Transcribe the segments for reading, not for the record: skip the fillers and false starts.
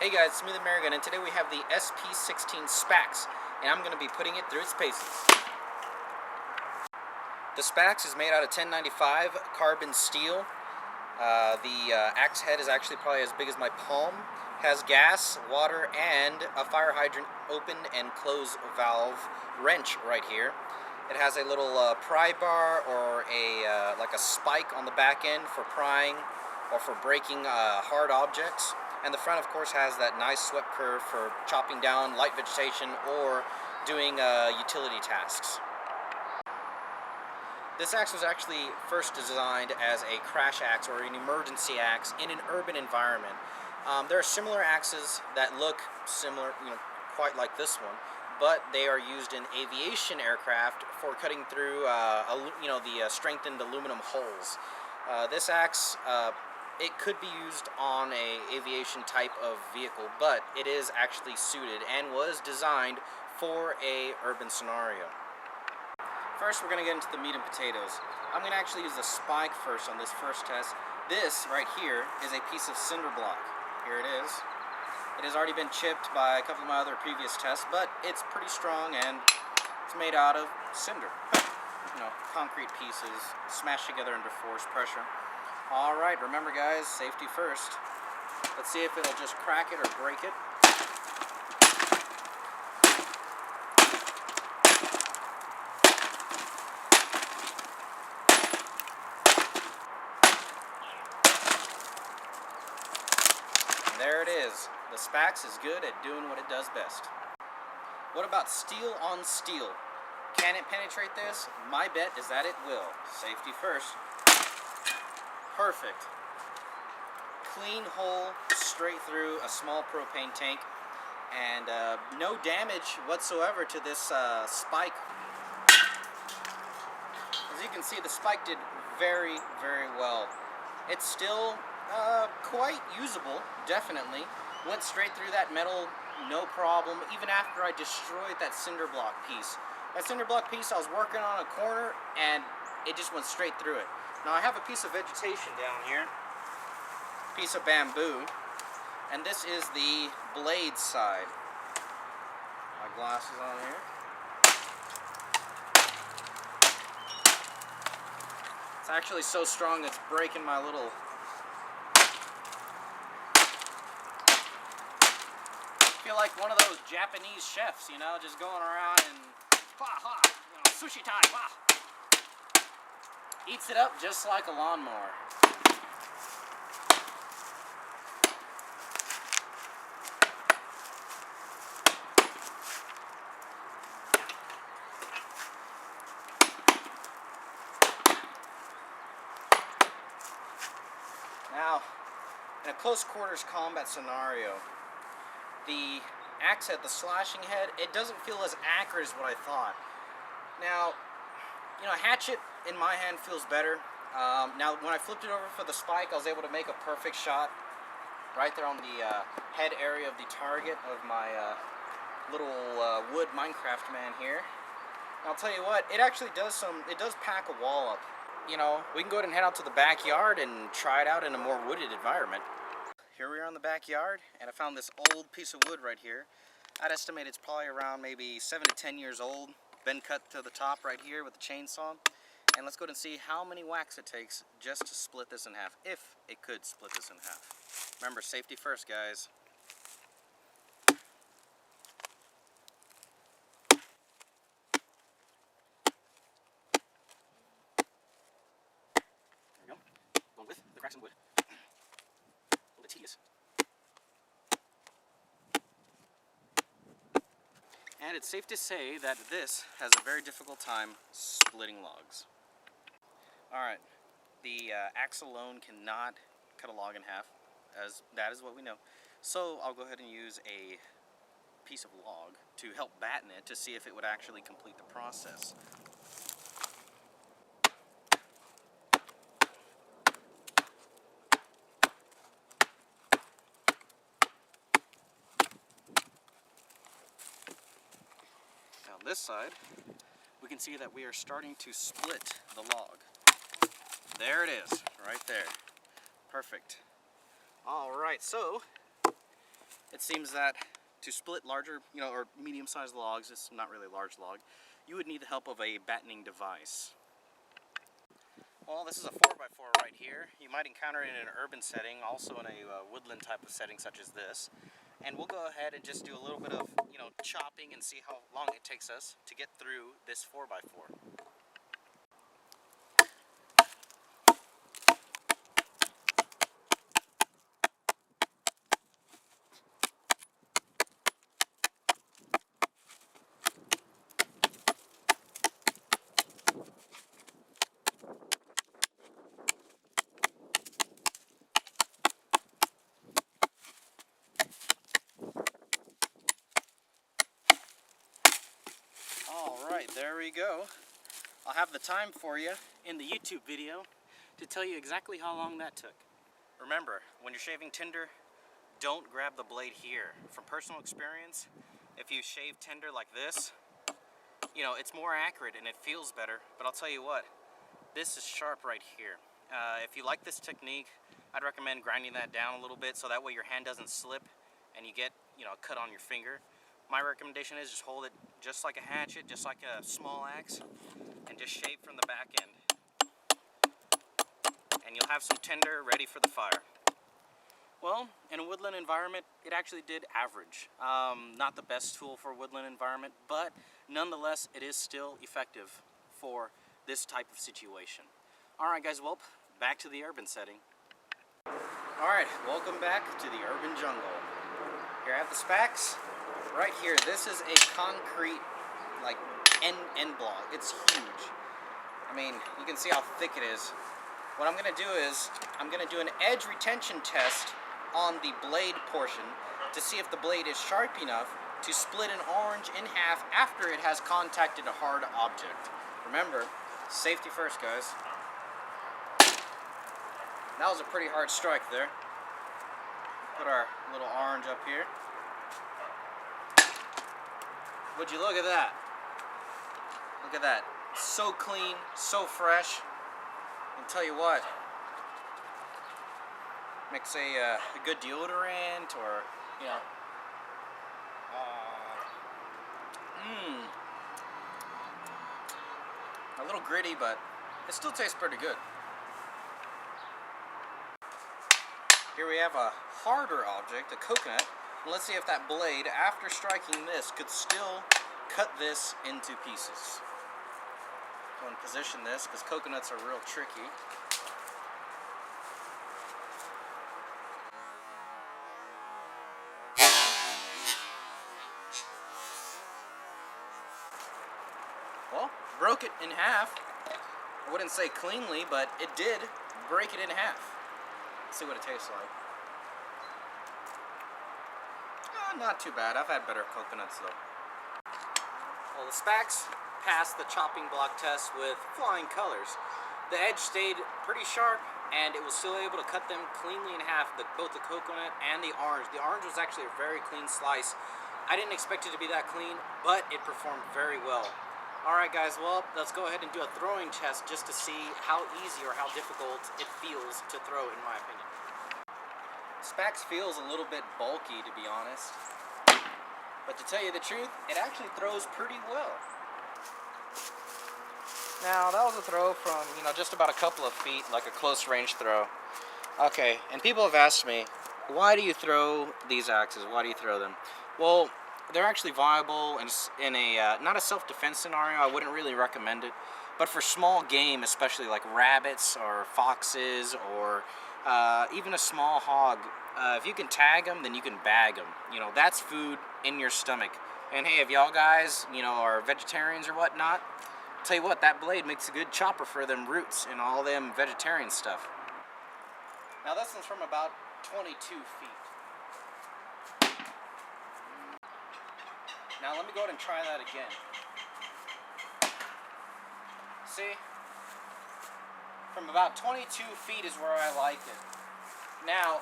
Hey guys, it's me the American, and today we have the SP-16 SPAX, and I'm going to be putting it through its paces. The SPAX is made out of 1095 carbon steel. The axe head is actually probably as big as my palm. Has gas, water, and a fire hydrant open and close valve wrench right here. It has a little pry bar or like a spike on the back end for prying or for breaking hard objects. And the front, of course, has that nice swept curve for chopping down light vegetation or doing utility tasks. This axe was actually first designed as a crash axe or an emergency axe in an urban environment. There are similar axes that look similar, quite like this one, but they are used in aviation aircraft for cutting through, the strengthened aluminum holes. This axe, it could be used on a aviation type of vehicle, but it is actually suited and was designed for a urban scenario. First, we're going to get into the meat and potatoes. I'm going to actually use the spike first on this first test. This right here is a piece of cinder block. Here it is. It has already been chipped by a couple of my other previous tests, but it's pretty strong and it's made out of cinder. Concrete pieces smashed together under force pressure. Alright, remember guys, safety first. Let's see if it'll just crack it or break it. And there it is. The SPAX is good at doing what it does best. What about steel on steel? Can it penetrate this? My bet is that it will. Safety first. Perfect. Clean hole straight through a small propane tank, and no damage whatsoever to this spike. As you can see, the spike did very, very well. It's still quite usable, definitely. Went straight through that metal, no problem, even after I destroyed that cinder block piece. That cinder block piece, I was working on a corner, and it just went straight through it. Now I have a piece of vegetation down here, piece of bamboo, and this is the blade side. My glasses on here. It's actually so strong it's breaking my little... I feel like one of those Japanese chefs, just going around and sushi time, eats it up just like a lawnmower. Now, in a close quarters combat scenario, the axe head, the slashing head, it doesn't feel as accurate as what I thought. Now, a hatchet in my hand feels better. Now, when I flipped it over for the spike, I was able to make a perfect shot right there on the head area of the target of my little wood Minecraft man here. And I'll tell you what, it actually does pack a wall up. We can go ahead and head out to the backyard and try it out in a more wooded environment. Here we are in the backyard, and I found this old piece of wood right here. I'd estimate it's probably around maybe 7 to 10 years old. Been cut to the top right here with a chainsaw. And let's go ahead and see how many whacks it takes just to split this in half, if it could split this in half. Remember, safety first, guys. There we go. Going with the cracks in wood. A little bit tedious. And it's safe to say that this has a very difficult time splitting logs. Alright, the axe alone cannot cut a log in half, as that is what we know. So I'll go ahead and use a piece of log to help batten it to see if it would actually complete the process. On this side, we can see that we are starting to split the log. There it is, right there. Perfect. Alright, so it seems that to split larger, or medium-sized logs, it's not really a large log, you would need the help of a battening device. Well, this is a 4x4 right here. You might encounter it in an urban setting, also in a woodland type of setting such as this. And we'll go ahead and just do a little bit of, chopping and see how long it takes us to get through this 4x4. Alright, there we go. I'll have the time for you in the YouTube video to tell you exactly how long that took. Remember, when you're shaving tinder, don't grab the blade here. From personal experience, if you shave tinder like this, it's more accurate and it feels better, but I'll tell you what, this is sharp right here. If you like this technique, I'd recommend grinding that down a little bit so that way your hand doesn't slip and you get, a cut on your finger. My recommendation is just hold it just like a hatchet, just like a small axe, and just shave from the back end. And you'll have some tinder ready for the fire. Well, in a woodland environment, it actually did average. Not the best tool for a woodland environment, but nonetheless, it is still effective for this type of situation. Alright guys, well, back to the urban setting. Alright, welcome back to the urban jungle. Here I have the SPAX. Right here, this is a concrete, end block. It's huge. I mean, you can see how thick it is. What I'm going to do is, I'm going to do an edge retention test on the blade portion to see if the blade is sharp enough to split an orange in half after it has contacted a hard object. Remember, safety first, guys. That was a pretty hard strike there. Put our little orange up here. Would you look at that? Look at that. So clean, so fresh. And tell you what, makes a good deodorant, or a little gritty, but it still tastes pretty good. Here we have a harder object, a coconut. And let's see if that blade, after striking this, could still cut this into pieces. Go and position this, because coconuts are real tricky. Well, broke it in half. I wouldn't say cleanly, but it did break it in half. Let's see what it tastes like. Not too bad. I've had better coconuts though. Well, the SPAX passed the chopping block test with flying colors. The edge stayed pretty sharp, and it was still able to cut them cleanly in half, both the coconut and the orange. The orange was actually a very clean slice. I didn't expect it to be that clean, but it performed very well. Alright guys, well, let's go ahead and do a throwing test just to see how easy or how difficult it feels to throw, in my opinion. SPAX feels a little bit bulky, to be honest, but to tell you the truth, it actually throws pretty well. Now, that was a throw from, just about a couple of feet, like a close range throw. Okay, and people have asked me, why do you throw these axes? Why do you throw them? Well, they're actually viable in a, not a self-defense scenario. I wouldn't really recommend it, but for small game, especially like rabbits or foxes or even a small hog, if you can tag them, then you can bag them. That's food in your stomach. And hey, if y'all guys, are vegetarians or whatnot, tell you what, that blade makes a good chopper for them roots and all them vegetarian stuff. Now this one's from about 22 feet. Now let me go ahead and try that again. See? From about 22 feet is where I like it. Now,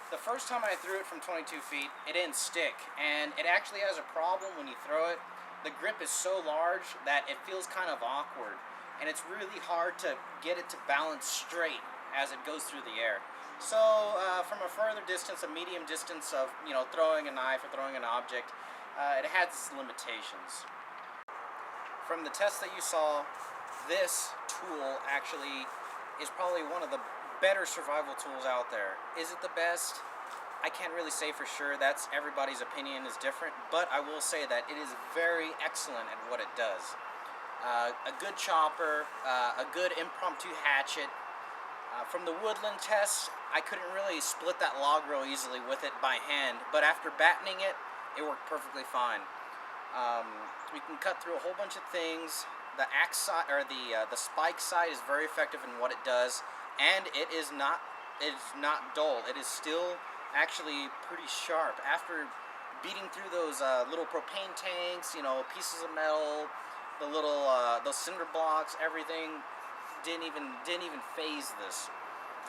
the first time I threw it from 22 feet, it didn't stick. And it actually has a problem when you throw it. The grip is so large that it feels kind of awkward. And it's really hard to get it to balance straight as it goes through the air. So from a further distance, a medium distance of, you know, throwing a knife or throwing an object, it has its limitations. From the test that you saw, this tool actually is probably one of the better survival tools out there. Is it the best? I can't really say for sure. That's everybody's opinion is different, but I will say that it is very excellent at what it does. A good chopper, a good impromptu hatchet. From the woodland test, I couldn't really split that log real easily with it by hand, but after battening it, it worked perfectly fine. We can cut through a whole bunch of things. The axe side, or the spike side, is very effective in what it does, and it is not dull. It is still actually pretty sharp. After beating through those little propane tanks, you know, pieces of metal, the little those cinder blocks, everything didn't even phase this.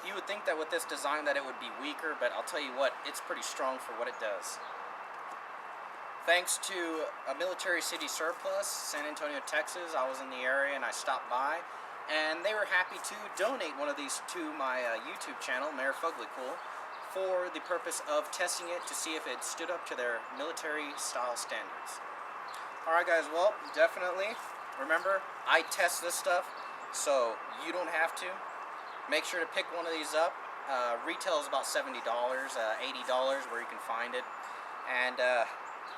You would think that with this design that it would be weaker, but I'll tell you what, it's pretty strong for what it does. Thanks to a military city surplus, San Antonio, Texas, I was in the area and I stopped by, and they were happy to donate one of these to my YouTube channel, Mayor Fuglycool, for the purpose of testing it to see if it stood up to their military style standards. Alright guys, well, definitely, remember, I test this stuff, so you don't have to. Make sure to pick one of these up. Retail is about $70, $80 where you can find it. And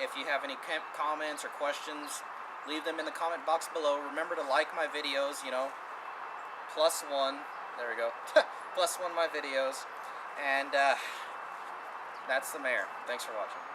if you have any comments or questions, leave them in the comment box below. Remember to like my videos, you know, +1, there we go, +1 my videos. And that's the Mayor. Thanks for watching.